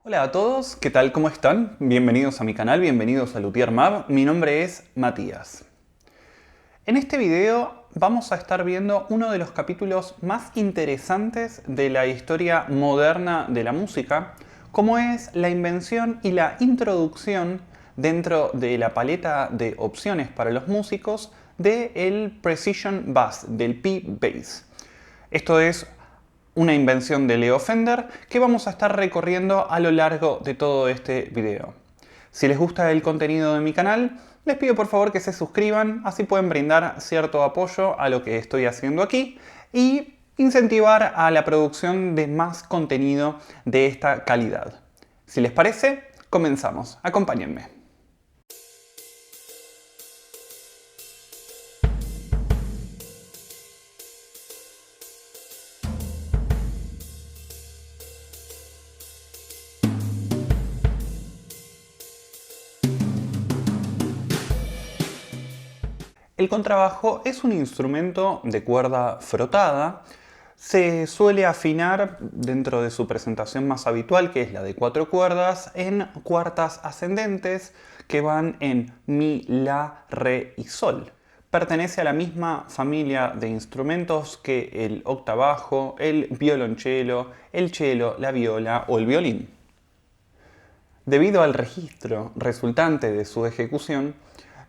Hola a todos, ¿qué tal? ¿Cómo están? Bienvenidos a mi canal, bienvenidos a Luthier Mab. Mi nombre es Matías. En este video vamos a estar viendo uno de los capítulos más interesantes de la historia moderna de la música, como es la invención y la introducción dentro de la paleta de opciones para los músicos del Precision Bass, del P-Bass. Esto es una invención de Leo Fender que vamos a estar recorriendo a lo largo de todo este video. Si les gusta el contenido de mi canal, les pido por favor que se suscriban, así pueden brindar cierto apoyo a lo que estoy haciendo aquí y incentivar a la producción de más contenido de esta calidad. Si les parece, comenzamos. Acompáñenme. El contrabajo es un instrumento de cuerda frotada. Se suele afinar dentro de su presentación más habitual, que es la de 4 cuerdas, en cuartas ascendentes que van en mi, la, re y sol. Pertenece a la misma familia de instrumentos que el octabajo, el violonchelo, el cello, la viola o el violín. Debido al registro resultante de su ejecución,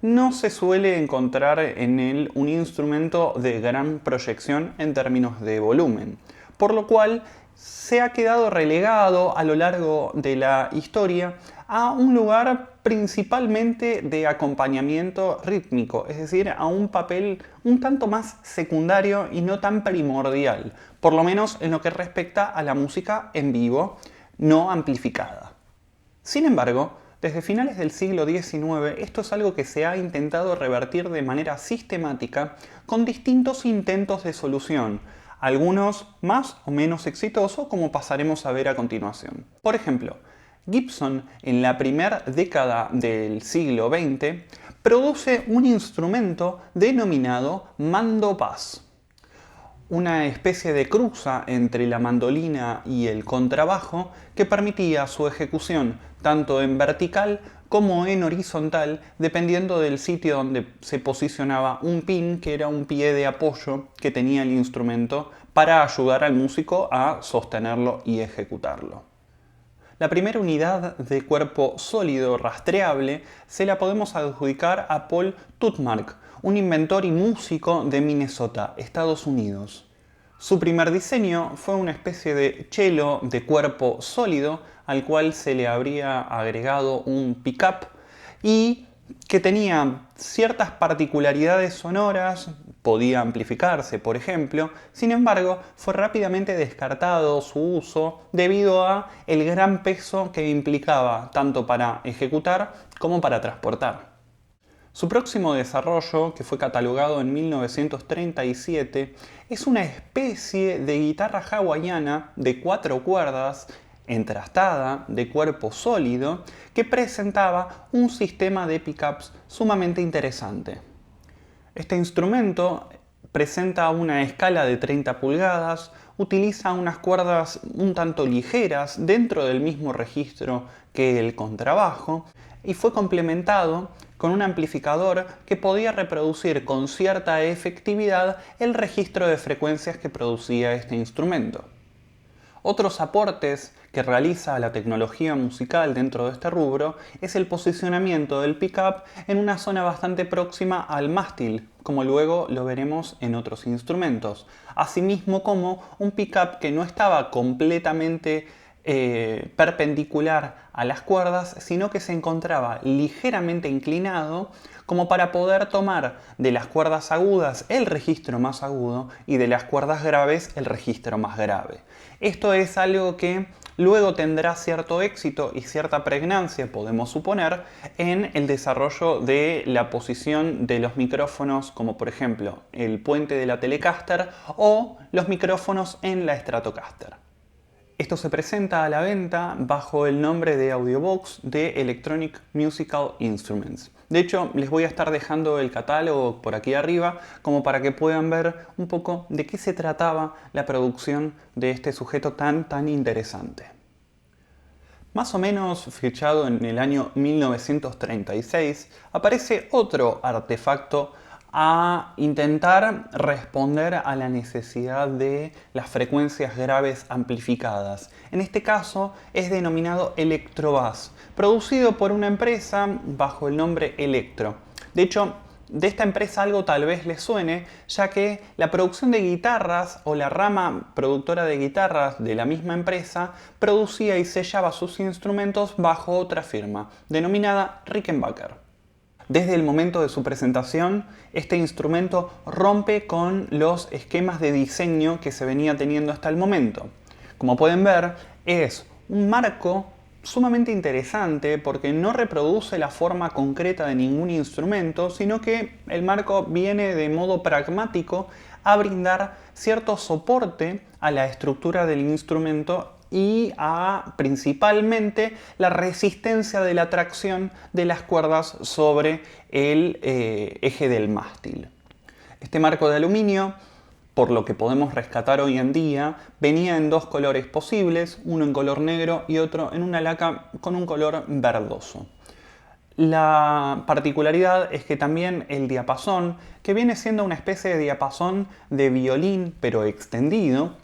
no se suele encontrar en él un instrumento de gran proyección en términos de volumen, por lo cual se ha quedado relegado a lo largo de la historia a un lugar principalmente de acompañamiento rítmico, es decir, a un papel un tanto más secundario y no tan primordial, por lo menos en lo que respecta a la música en vivo, no amplificada. Sin embargo, desde finales del siglo XIX, esto es algo que se ha intentado revertir de manera sistemática con distintos intentos de solución, algunos más o menos exitosos, como pasaremos a ver a continuación. Por ejemplo, Gibson, en la primera década del siglo XX, produce un instrumento denominado mandopás, una especie de cruza entre la mandolina y el contrabajo que permitía su ejecución tanto en vertical como en horizontal, dependiendo del sitio donde se posicionaba un pin, que era un pie de apoyo que tenía el instrumento para ayudar al músico a sostenerlo y ejecutarlo. La primera unidad de cuerpo sólido rastreable se la podemos adjudicar a Paul Tutmarc, un inventor y músico de Minnesota, Estados Unidos. Su primer diseño fue una especie de cello de cuerpo sólido al cual se le habría agregado un pickup y que tenía ciertas particularidades sonoras, podía amplificarse, por ejemplo. Sin embargo, fue rápidamente descartado su uso debido a el gran peso que implicaba tanto para ejecutar como para transportar. Su próximo desarrollo, que fue catalogado en 1937, es una especie de guitarra hawaiana de 4 cuerdas, entrastada, de cuerpo sólido, que presentaba un sistema de pickups sumamente interesante. Este instrumento presenta una escala de 30 pulgadas, utiliza unas cuerdas un tanto ligeras dentro del mismo registro que el contrabajo y fue complementado con un amplificador que podía reproducir con cierta efectividad el registro de frecuencias que producía este instrumento. Otros aportes que realiza la tecnología musical dentro de este rubro es el posicionamiento del pickup en una zona bastante próxima al mástil, como luego lo veremos en otros instrumentos, asimismo como un pickup que no estaba completamente perpendicular a las cuerdas, sino que se encontraba ligeramente inclinado como para poder tomar de las cuerdas agudas el registro más agudo y de las cuerdas graves el registro más grave. Esto es algo que luego tendrá cierto éxito y cierta pregnancia, podemos suponer, en el desarrollo de la posición de los micrófonos, como por ejemplo el puente de la Telecaster o los micrófonos en la Stratocaster. Esto se presenta a la venta bajo el nombre de Audiobox de Electronic Musical Instruments. De hecho, les voy a estar dejando el catálogo por aquí arriba como para que puedan ver un poco de qué se trataba la producción de este sujeto tan interesante. Más o menos fechado en el año 1936, aparece otro artefacto a intentar responder a la necesidad de las frecuencias graves amplificadas. En este caso es denominado Electrobass, producido por una empresa bajo el nombre Electro. De hecho, de esta empresa algo tal vez les suene, ya que la producción de guitarras o la rama productora de guitarras de la misma empresa producía y sellaba sus instrumentos bajo otra firma, denominada Rickenbacker. Desde el momento de su presentación, este instrumento rompe con los esquemas de diseño que se venía teniendo hasta el momento. Como pueden ver, es un marco sumamente interesante porque no reproduce la forma concreta de ningún instrumento, sino que el marco viene de modo pragmático a brindar cierto soporte a la estructura del instrumento y a principalmente la resistencia de la tracción de las cuerdas sobre el eje del mástil. Este marco de aluminio, por lo que podemos rescatar hoy en día, venía en dos colores posibles, uno en color negro y otro en una laca con un color verdoso. La particularidad es que también el diapasón, que viene siendo una especie de diapasón de violín pero extendido,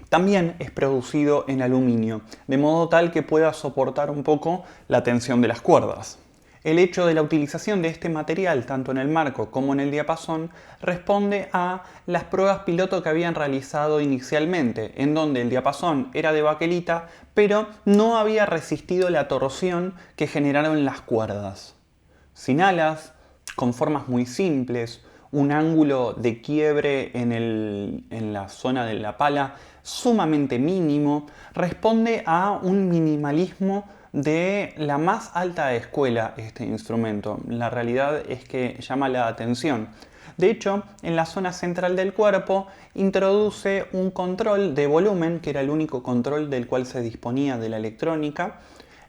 también es producido en aluminio, de modo tal que pueda soportar un poco la tensión de las cuerdas. El hecho de la utilización de este material tanto en el marco como en el diapasón responde a las pruebas piloto que habían realizado inicialmente, en donde el diapasón era de baquelita, pero no había resistido la torsión que generaron las cuerdas. Sin alas, con formas muy simples, un ángulo de quiebre en la zona de la pala sumamente mínimo, responde a un minimalismo de la más alta escuela este instrumento. La realidad es que llama la atención. De hecho, en la zona central del cuerpo introduce un control de volumen, que era el único control del cual se disponía de la electrónica.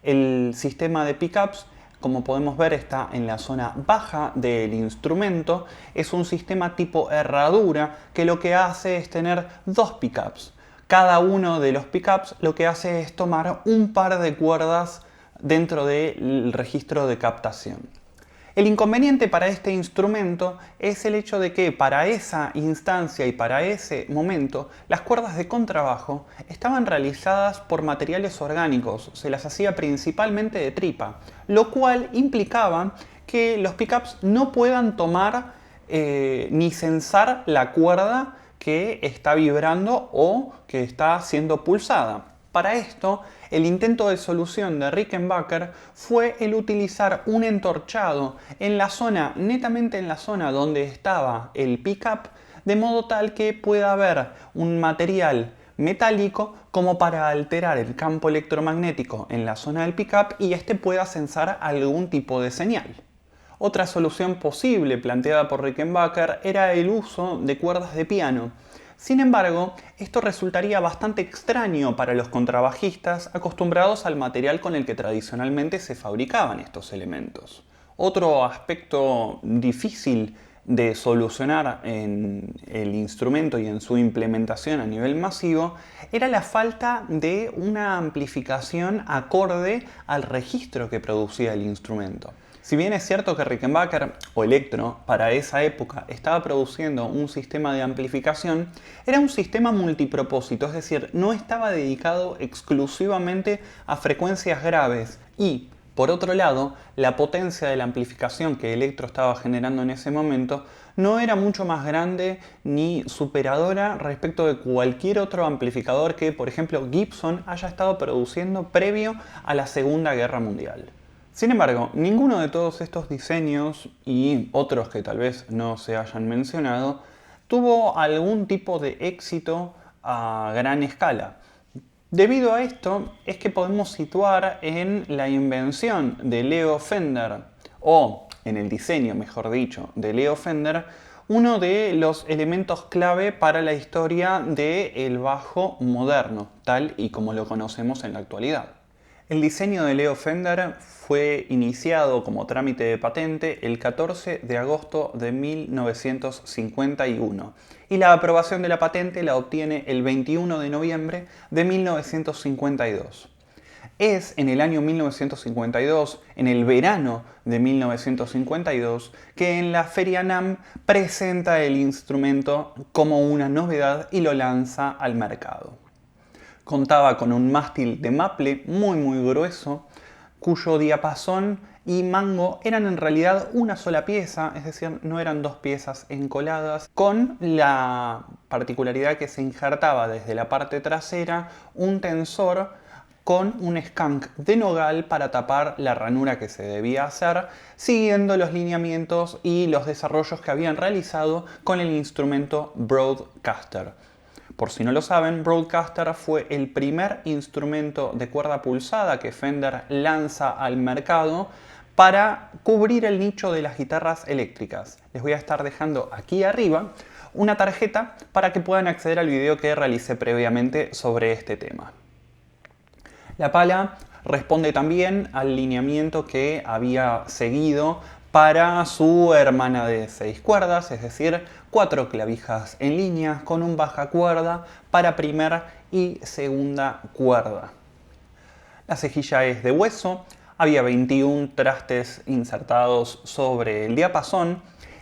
El sistema de pickups, como podemos ver, está en la zona baja del instrumento. Es un sistema tipo herradura que lo que hace es tener dos pickups. Cada uno de los pickups lo que hace es tomar un par de cuerdas dentro del registro de captación. El inconveniente para este instrumento es el hecho de que para esa instancia y para ese momento las cuerdas de contrabajo estaban realizadas por materiales orgánicos, se las hacía principalmente de tripa, lo cual implicaba que los pickups no puedan tomar ni censar la cuerda que está vibrando o que está siendo pulsada. Para esto, el intento de solución de Rickenbacker fue el utilizar un entorchado en la zona, netamente en la zona donde estaba el pickup, de modo tal que pueda haber un material metálico como para alterar el campo electromagnético en la zona del pickup y este pueda censar algún tipo de señal. Otra solución posible planteada por Rickenbacker era el uso de cuerdas de piano. Sin embargo, esto resultaría bastante extraño para los contrabajistas acostumbrados al material con el que tradicionalmente se fabricaban estos elementos. Otro aspecto difícil de solucionar en el instrumento y en su implementación a nivel masivo era la falta de una amplificación acorde al registro que producía el instrumento. Si bien es cierto que Rickenbacker o Electro para esa época estaba produciendo un sistema de amplificación, era un sistema multipropósito, es decir, no estaba dedicado exclusivamente a frecuencias graves y, por otro lado, la potencia de la amplificación que Electro estaba generando en ese momento no era mucho más grande ni superadora respecto de cualquier otro amplificador que, por ejemplo, Gibson haya estado produciendo previo a la Segunda Guerra Mundial. Sin embargo, ninguno de todos estos diseños y otros que tal vez no se hayan mencionado tuvo algún tipo de éxito a gran escala. Debido a esto es que podemos situar en la invención de Leo Fender, o en el diseño, mejor dicho, de Leo Fender, uno de los elementos clave para la historia del bajo moderno, tal y como lo conocemos en la actualidad. El diseño de Leo Fender fue iniciado como trámite de patente el 14 de agosto de 1951 y la aprobación de la patente la obtiene el 21 de noviembre de 1952. Es en el año 1952, en el verano de 1952, que en la Feria NAMM presenta el instrumento como una novedad y lo lanza al mercado. Contaba con un mástil de maple muy grueso, cuyo diapasón y mango eran en realidad una sola pieza, es decir, no eran dos piezas encoladas, con la particularidad que se injertaba desde la parte trasera un tensor con un skank de nogal para tapar la ranura que se debía hacer, siguiendo los lineamientos y los desarrollos que habían realizado con el instrumento Broadcaster. Por si no lo saben, Broadcaster fue el primer instrumento de cuerda pulsada que Fender lanza al mercado para cubrir el nicho de las guitarras eléctricas. Les voy a estar dejando aquí arriba una tarjeta para que puedan acceder al video que realicé previamente sobre este tema. La pala responde también al lineamiento que había seguido para su hermana de 6 cuerdas, es decir, 4 clavijas en línea con un baja cuerda para primera y segunda cuerda. La cejilla es de hueso, había 21 trastes insertados sobre el diapasón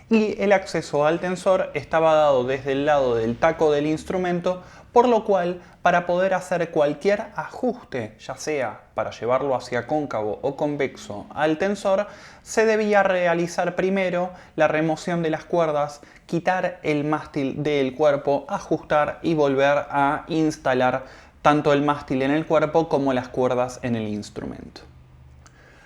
y el acceso al tensor estaba dado desde el lado del taco del instrumento, por lo cual para poder hacer cualquier ajuste, ya sea para llevarlo hacia cóncavo o convexo al tensor, se debía realizar primero la remoción de las cuerdas, quitar el mástil del cuerpo, ajustar y volver a instalar tanto el mástil en el cuerpo como las cuerdas en el instrumento.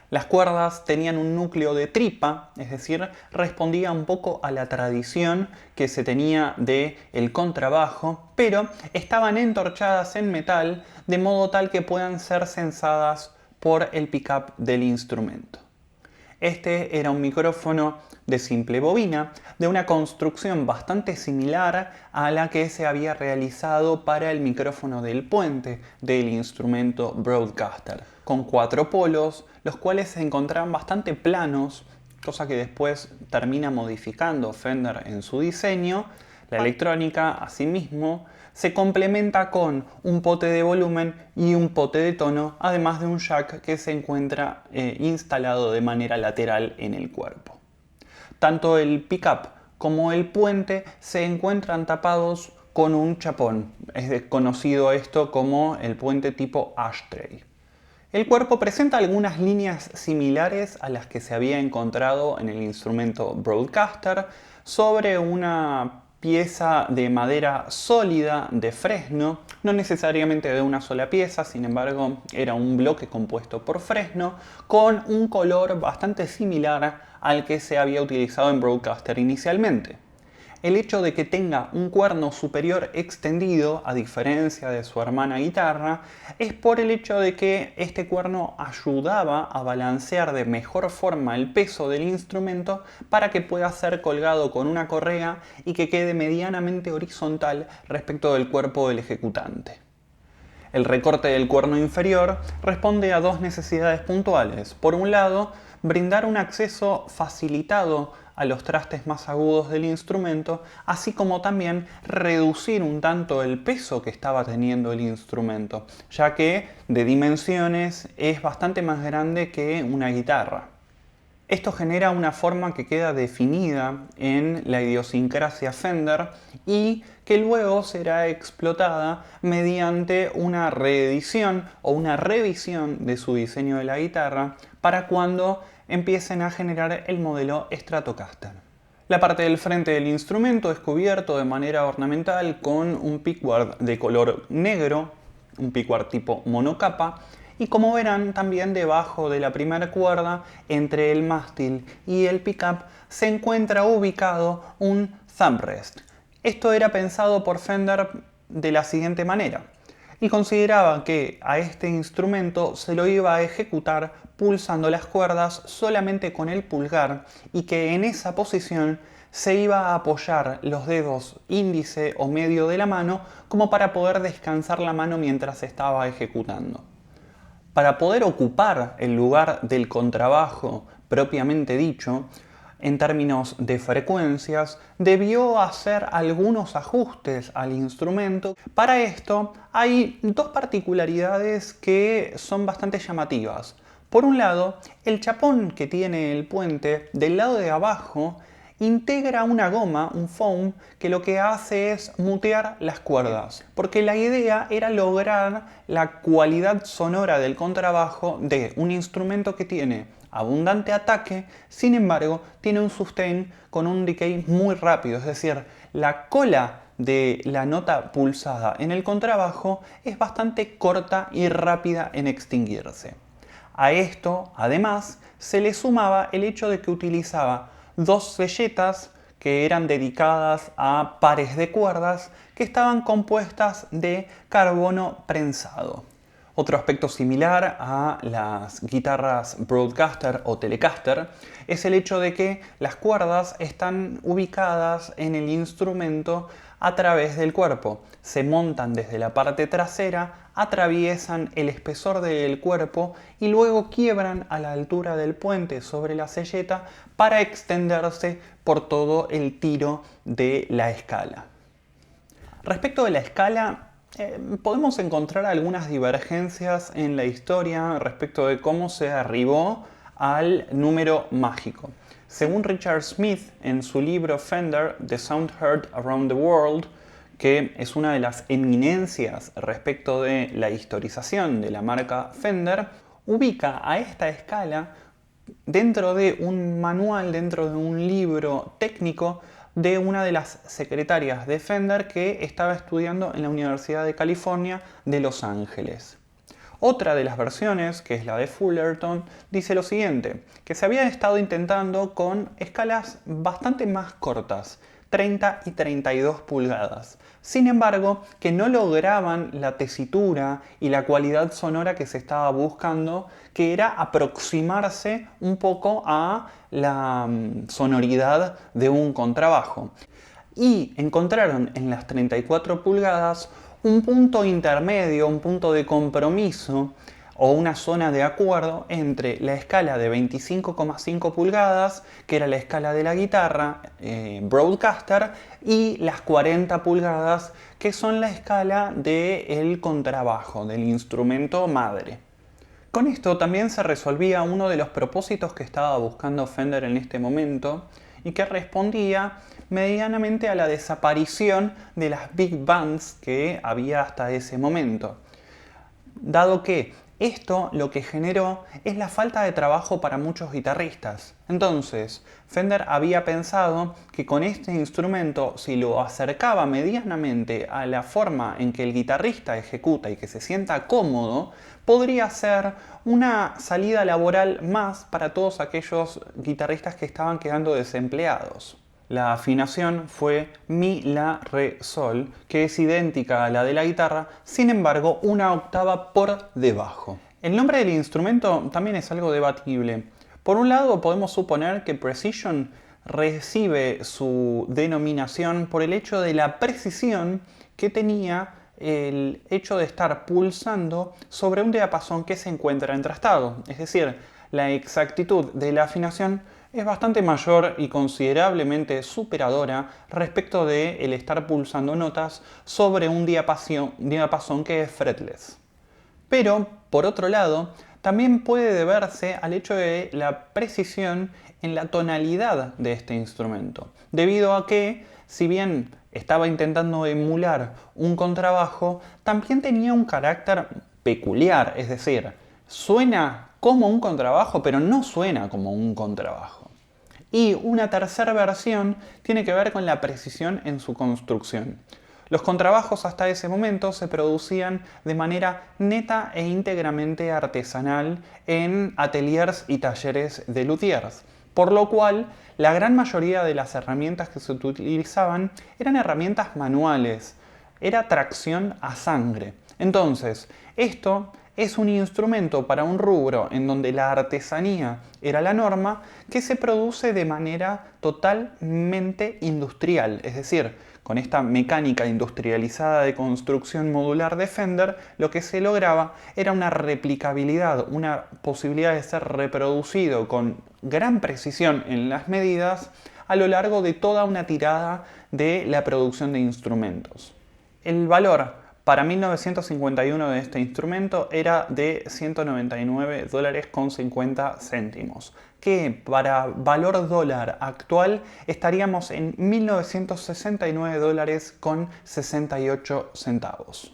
Las cuerdas tenían un núcleo de tripa, es decir, respondía un poco a la tradición que se tenía del contrabajo, pero estaban entorchadas en metal de modo tal que puedan ser sensadas por el pickup del instrumento. Este era un micrófono de simple bobina, de una construcción bastante similar a la que se había realizado para el micrófono del puente del instrumento Broadcaster, con 4 polos, los cuales se encontraban bastante planos, cosa que después termina modificando Fender en su diseño. La electrónica, asimismo, se complementa con un pote de volumen y un pote de tono, además de un jack que se encuentra instalado de manera lateral en el cuerpo. Tanto el pickup como el puente se encuentran tapados con un chapón, es conocido esto como el puente tipo ashtray. El cuerpo presenta algunas líneas similares a las que se había encontrado en el instrumento Broadcaster sobre una pieza de madera sólida de fresno, no necesariamente de una sola pieza, sin embargo era un bloque compuesto por fresno con un color bastante similar al que se había utilizado en Broadcaster inicialmente. El hecho de que tenga un cuerno superior extendido, a diferencia de su hermana guitarra, es por el hecho de que este cuerno ayudaba a balancear de mejor forma el peso del instrumento para que pueda ser colgado con una correa y que quede medianamente horizontal respecto del cuerpo del ejecutante. El recorte del cuerno inferior responde a dos necesidades puntuales. Por un lado, brindar un acceso facilitado a los trastes más agudos del instrumento, así como también reducir un tanto el peso que estaba teniendo el instrumento, ya que de dimensiones es bastante más grande que una guitarra. Esto genera una forma que queda definida en la idiosincrasia Fender y que luego será explotada mediante una reedición o una revisión de su diseño de la guitarra para cuando empiecen a generar el modelo Stratocaster. La parte del frente del instrumento es cubierto de manera ornamental con un pickguard de color negro, un pickguard tipo monocapa, y como verán también debajo de la primera cuerda, entre el mástil y el pickup, se encuentra ubicado un thumb rest. Esto era pensado por Fender de la siguiente manera. Y consideraba que a este instrumento se lo iba a ejecutar pulsando las cuerdas solamente con el pulgar y que en esa posición se iba a apoyar los dedos índice o medio de la mano como para poder descansar la mano mientras estaba ejecutando. Para poder ocupar el lugar del contrabajo propiamente dicho, en términos de frecuencias, debió hacer algunos ajustes al instrumento. Para esto hay dos particularidades que son bastante llamativas. Por un lado, el chapón que tiene el puente del lado de abajo integra una goma, un foam, que lo que hace es mutear las cuerdas, porque la idea era lograr la cualidad sonora del contrabajo de un instrumento que tiene abundante ataque, sin embargo tiene un sustain con un decay muy rápido, es decir, la cola de la nota pulsada en el contrabajo es bastante corta y rápida en extinguirse. A esto, además, se le sumaba el hecho de que utilizaba dos selletas que eran dedicadas a pares de cuerdas que estaban compuestas de carbono prensado. Otro aspecto similar a las guitarras Broadcaster o Telecaster es el hecho de que las cuerdas están ubicadas en el instrumento a través del cuerpo. Se montan desde la parte trasera, atraviesan el espesor del cuerpo y luego quiebran a la altura del puente sobre la selleta para extenderse por todo el tiro de la escala. Respecto de la escala, podemos encontrar algunas divergencias en la historia respecto de cómo se arribó al número mágico. Según Richard Smith, en su libro Fender, The Sound Heard Around the World, que es una de las eminencias respecto de la historización de la marca Fender, ubica a esta escala dentro de un manual, dentro de un libro técnico de una de las secretarias de Fender que estaba estudiando en la Universidad de California de Los Ángeles. Otra de las versiones, que es la de Fullerton, dice lo siguiente, que se había estado intentando con escalas bastante más cortas, 30 y 32 pulgadas. Sin embargo, que no lograban la tesitura y la cualidad sonora que se estaba buscando, que era aproximarse un poco a la sonoridad de un contrabajo. Y encontraron en las 34 pulgadas un punto intermedio, un punto de compromiso o una zona de acuerdo entre la escala de 25,5 pulgadas, que era la escala de la guitarra Broadcaster, y las 40 pulgadas, que son la escala del contrabajo, del instrumento madre. Con esto también se resolvía uno de los propósitos que estaba buscando Fender en este momento y que respondía medianamente a la desaparición de las big bands que había hasta ese momento. Dado que esto lo que generó es la falta de trabajo para muchos guitarristas. Entonces, Fender había pensado que con este instrumento, si lo acercaba medianamente a la forma en que el guitarrista ejecuta y que se sienta cómodo, podría ser una salida laboral más para todos aquellos guitarristas que estaban quedando desempleados. La afinación fue Mi, La, Re, Sol, que es idéntica a la de la guitarra, sin embargo una octava por debajo. El nombre del instrumento también es algo debatible. Por un lado podemos suponer que Precision recibe su denominación por el hecho de la precisión que tenía el hecho de estar pulsando sobre un diapasón que se encuentra entrastado, es decir, la exactitud de la afinación es bastante mayor y considerablemente superadora respecto de el estar pulsando notas sobre un diapasón que es fretless. Pero, por otro lado, también puede deberse al hecho de la precisión en la tonalidad de este instrumento, debido a que, si bien estaba intentando emular un contrabajo, también tenía un carácter peculiar, es decir, suena como un contrabajo, pero no suena como un contrabajo. Y una tercera versión tiene que ver con la precisión en su construcción. Los contrabajos hasta ese momento se producían de manera neta e íntegramente artesanal en ateliers y talleres de luthiers, por lo cual la gran mayoría de las herramientas que se utilizaban eran herramientas manuales, era tracción a sangre. Entonces, esto es un instrumento para un rubro en donde la artesanía era la norma, que se produce de manera totalmente industrial, es decir, Con esta mecánica industrializada de construcción modular de Fender, lo que se lograba era una replicabilidad, una posibilidad de ser reproducido con gran precisión en las medidas a lo largo de toda una tirada de la producción de instrumentos. El valor para 1951 de este instrumento era de $199,50, que para valor dólar actual estaríamos en $1969,68.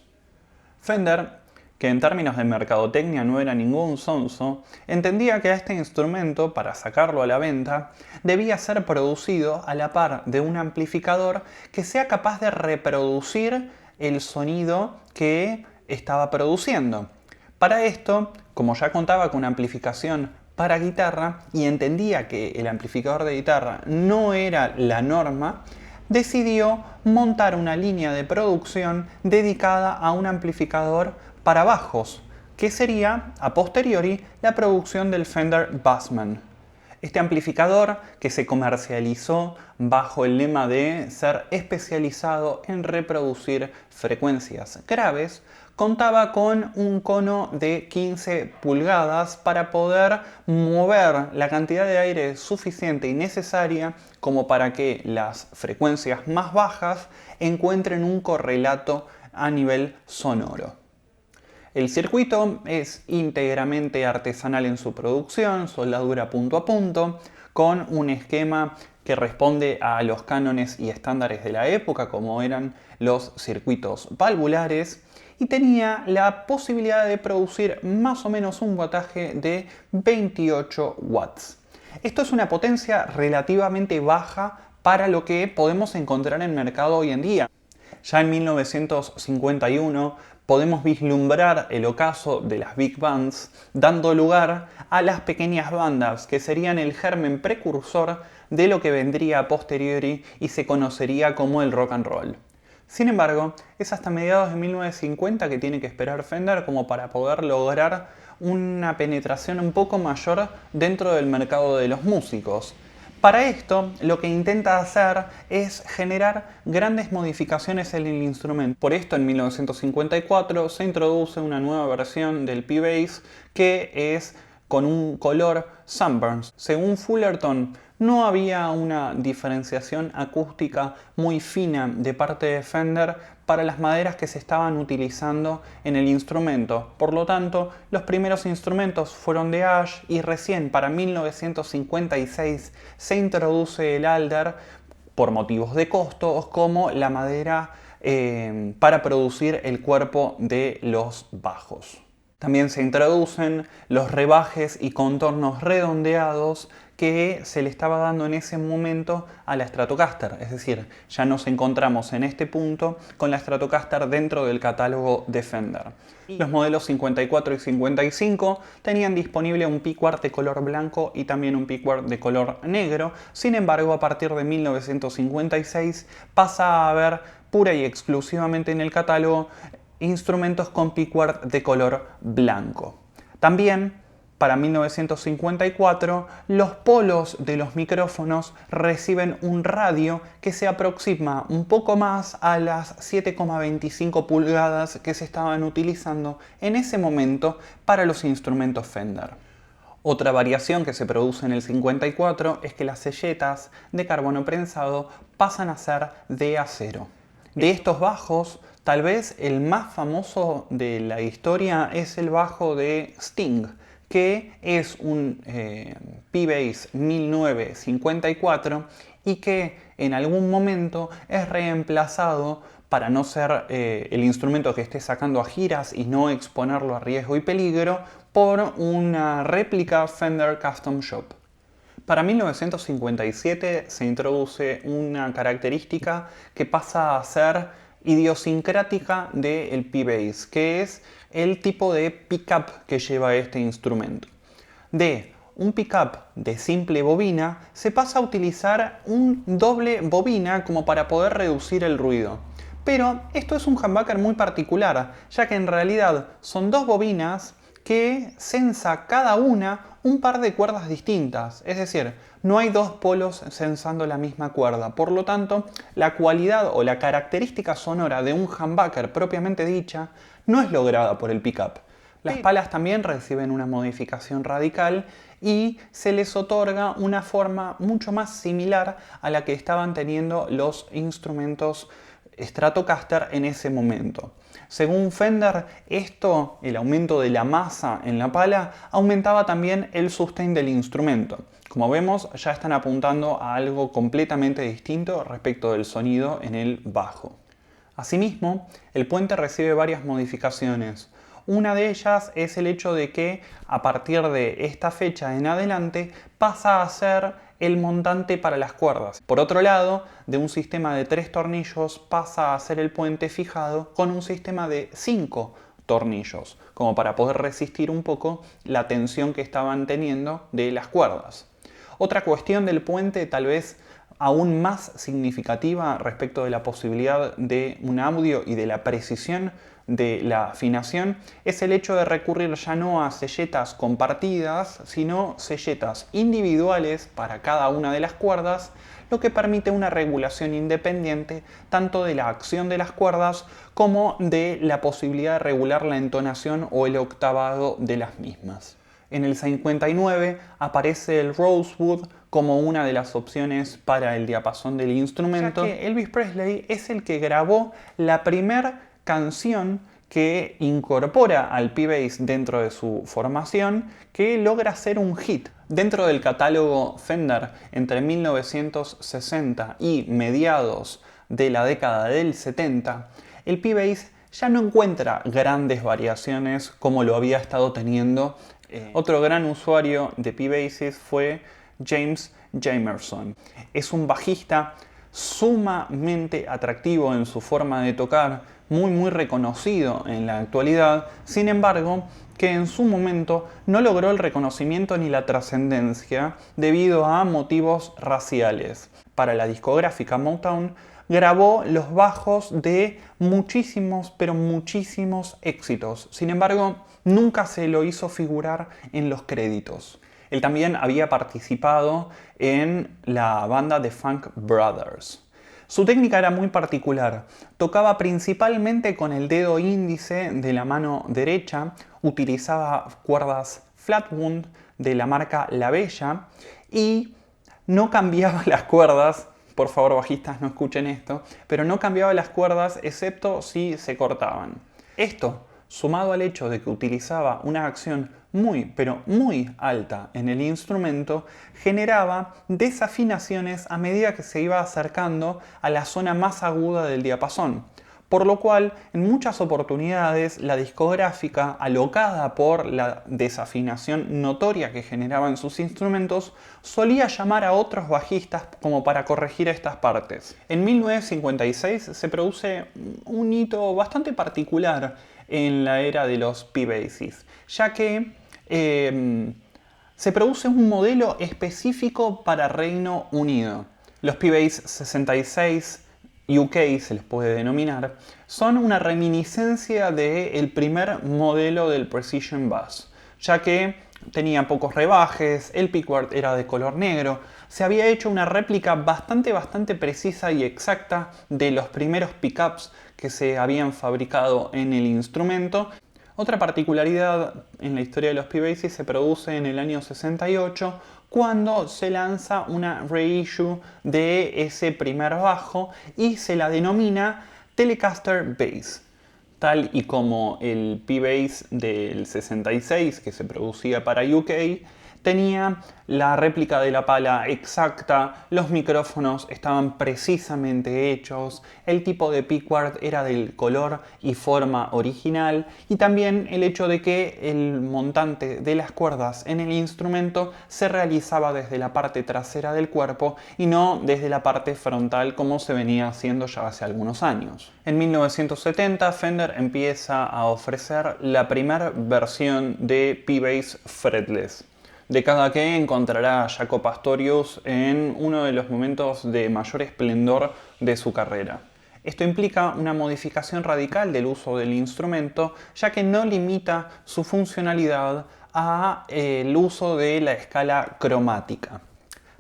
Fender, que en términos de mercadotecnia no era ningún sonso, entendía que a este instrumento, para sacarlo a la venta, debía ser producido a la par de un amplificador que sea capaz de reproducir el sonido que estaba produciendo. Para esto, como ya contaba con una amplificación para guitarra y entendía que el amplificador de guitarra no era la norma, decidió montar una línea de producción dedicada a un amplificador para bajos, que sería, a posteriori, la producción del Fender Bassman. Este amplificador, que se comercializó bajo el lema de ser especializado en reproducir frecuencias graves, contaba con un cono de 15 pulgadas para poder mover la cantidad de aire suficiente y necesaria como para que las frecuencias más bajas encuentren un correlato a nivel sonoro. El circuito es íntegramente artesanal en su producción, soldadura punto a punto, con un esquema que responde a los cánones y estándares de la época, como eran los circuitos valvulares, y tenía la posibilidad de producir más o menos un wattaje de 28 watts. Esto es una potencia relativamente baja para lo que podemos encontrar en el mercado hoy en día. Ya en 1951 podemos vislumbrar el ocaso de las big bands, dando lugar a las pequeñas bandas, que serían el germen precursor de lo que vendría a posteriori y se conocería como el rock and roll. Sin embargo, es hasta mediados de 1950 que tiene que esperar Fender como para poder lograr una penetración un poco mayor dentro del mercado de los músicos. Para esto, lo que intenta hacer es generar grandes modificaciones en el instrumento. Por esto, en 1954 se introduce una nueva versión del P-Bass que es con un color Sunburst. Según Fullerton, no había una diferenciación acústica muy fina de parte de Fender para las maderas que se estaban utilizando en el instrumento. Por lo tanto, los primeros instrumentos fueron de ash y recién para 1956 se introduce el alder por motivos de costos como la madera para producir el cuerpo de los bajos. También se introducen los rebajes y contornos redondeados que se le estaba dando en ese momento a la Stratocaster. Es decir, ya nos encontramos en este punto con la Stratocaster dentro del catálogo de Fender. Los modelos 54 y 55 tenían disponible un pickguard de color blanco y también un pickguard de color negro. Sin embargo, a partir de 1956 pasa a haber pura y exclusivamente en el catálogo instrumentos con pickguard de color blanco. También, para 1954, los polos de los micrófonos reciben un radio que se aproxima un poco más a las 7,25 pulgadas que se estaban utilizando en ese momento para los instrumentos Fender. Otra variación que se produce en el 54 es que las selletas de carbono prensado pasan a ser de acero. De estos bajos, tal vez el más famoso de la historia es el bajo de Sting, que es un P-Bass 1954 y que en algún momento es reemplazado para no ser el instrumento que esté sacando a giras y no exponerlo a riesgo y peligro por una réplica Fender Custom Shop. Para 1957 se introduce una característica que pasa a ser idiosincrática del P-Bass, que es el tipo de pickup que lleva este instrumento. De un pickup de simple bobina se pasa a utilizar un doble bobina como para poder reducir el ruido. Pero esto es un humbucker muy particular, ya que en realidad son dos bobinas que censa cada una un par de cuerdas distintas, es decir, no hay dos polos sensando la misma cuerda. Por lo tanto, la cualidad o la característica sonora de un humbucker propiamente dicha no es lograda por el pickup. Las palas también reciben una modificación radical y se les otorga una forma mucho más similar a la que estaban teniendo los instrumentos Stratocaster en ese momento. Según Fender, el aumento de la masa en la pala, aumentaba también el sustain del instrumento. Como vemos, ya están apuntando a algo completamente distinto respecto del sonido en el bajo. Asimismo, el puente recibe varias modificaciones. Una de ellas es el hecho de que a partir de esta fecha en adelante pasa a ser el montante para las cuerdas. Por otro lado, de un sistema de 3 tornillos pasa a ser el puente fijado con un sistema de 5 tornillos, como para poder resistir un poco la tensión que estaban teniendo de las cuerdas. Otra cuestión del puente, tal vez aún más significativa respecto de la posibilidad de un audio y de la precisión de la afinación, es el hecho de recurrir ya no a selletas compartidas, sino selletas individuales para cada una de las cuerdas, lo que permite una regulación independiente tanto de la acción de las cuerdas como de la posibilidad de regular la entonación o el octavado de las mismas. En el 59 aparece el Rosewood como una de las opciones para el diapasón del instrumento, ya que Elvis Presley es el que grabó la primera canción que incorpora al P-Bass dentro de su formación, que logra ser un hit. Dentro del catálogo Fender, entre 1960 y mediados de la década del 70, el P-Bass ya no encuentra grandes variaciones como lo había estado teniendo. Otro gran usuario de P-Basses fue James Jamerson. Es un bajista sumamente atractivo en su forma de tocar, muy reconocido en la actualidad, sin embargo, que en su momento no logró el reconocimiento ni la trascendencia debido a motivos raciales. Para la discográfica Motown, grabó los bajos de muchísimos, pero muchísimos éxitos. Sin embargo, nunca se lo hizo figurar en los créditos. Él también había participado en la banda The Funk Brothers. Su técnica era muy particular. Tocaba principalmente con el dedo índice de la mano derecha, utilizaba cuerdas Flatwood de la marca La Bella y no cambiaba las cuerdas. Por favor, bajistas, no escuchen esto, pero no cambiaba las cuerdas excepto si se cortaban. Esto, sumado al hecho de que utilizaba una acción pero muy alta en el instrumento, generaba desafinaciones a medida que se iba acercando a la zona más aguda del diapasón. Por lo cual, en muchas oportunidades, la discográfica, alocada por la desafinación notoria que generaban sus instrumentos, solía llamar a otros bajistas como para corregir estas partes. En 1956 se produce un hito bastante particular en la era de los P-Basses, ya que se produce un modelo específico para Reino Unido. Los P-Bass 66 UK, se les puede denominar, son una reminiscencia del primer modelo del Precision Bass, ya que tenía pocos rebajes, el pickguard era de color negro, se había hecho una réplica bastante precisa y exacta de los primeros pickups que se habían fabricado en el instrumento. Otra particularidad en la historia de los P-Basses se produce en el año 68, cuando se lanza una reissue de ese primer bajo y se la denomina Telecaster Bass. Tal y como el P-Bass del 66 que se producía para UK, tenía la réplica de la pala exacta, los micrófonos estaban precisamente hechos, el tipo de pickguard era del color y forma original y también el hecho de que el montante de las cuerdas en el instrumento se realizaba desde la parte trasera del cuerpo y no desde la parte frontal como se venía haciendo ya hace algunos años. En 1970 Fender empieza a ofrecer la primera versión de P-Bass fretless. Década que encontrará a Jaco Pastorius en uno de los momentos de mayor esplendor de su carrera. Esto implica una modificación radical del uso del instrumento, ya que no limita su funcionalidad al uso de la escala cromática.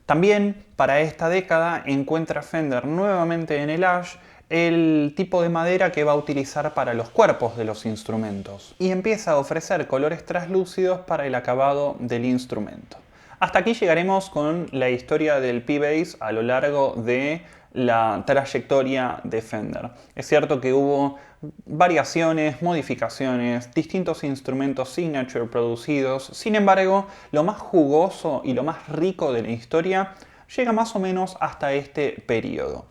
También para esta década encuentra Fender nuevamente en el Ash el tipo de madera que va a utilizar para los cuerpos de los instrumentos y empieza a ofrecer colores translúcidos para el acabado del instrumento. Hasta aquí llegaremos con la historia del P-Bass a lo largo de la trayectoria de Fender. Es cierto que hubo variaciones, modificaciones, distintos instrumentos signature producidos. Sin embargo, lo más jugoso y lo más rico de la historia llega más o menos hasta este periodo.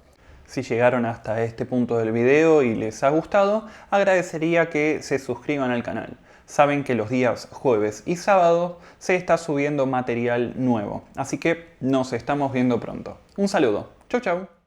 Si llegaron hasta este punto del video y les ha gustado, agradecería que se suscriban al canal. Saben que los días jueves y sábado se está subiendo material nuevo, así que nos estamos viendo pronto. Un saludo. Chau chau.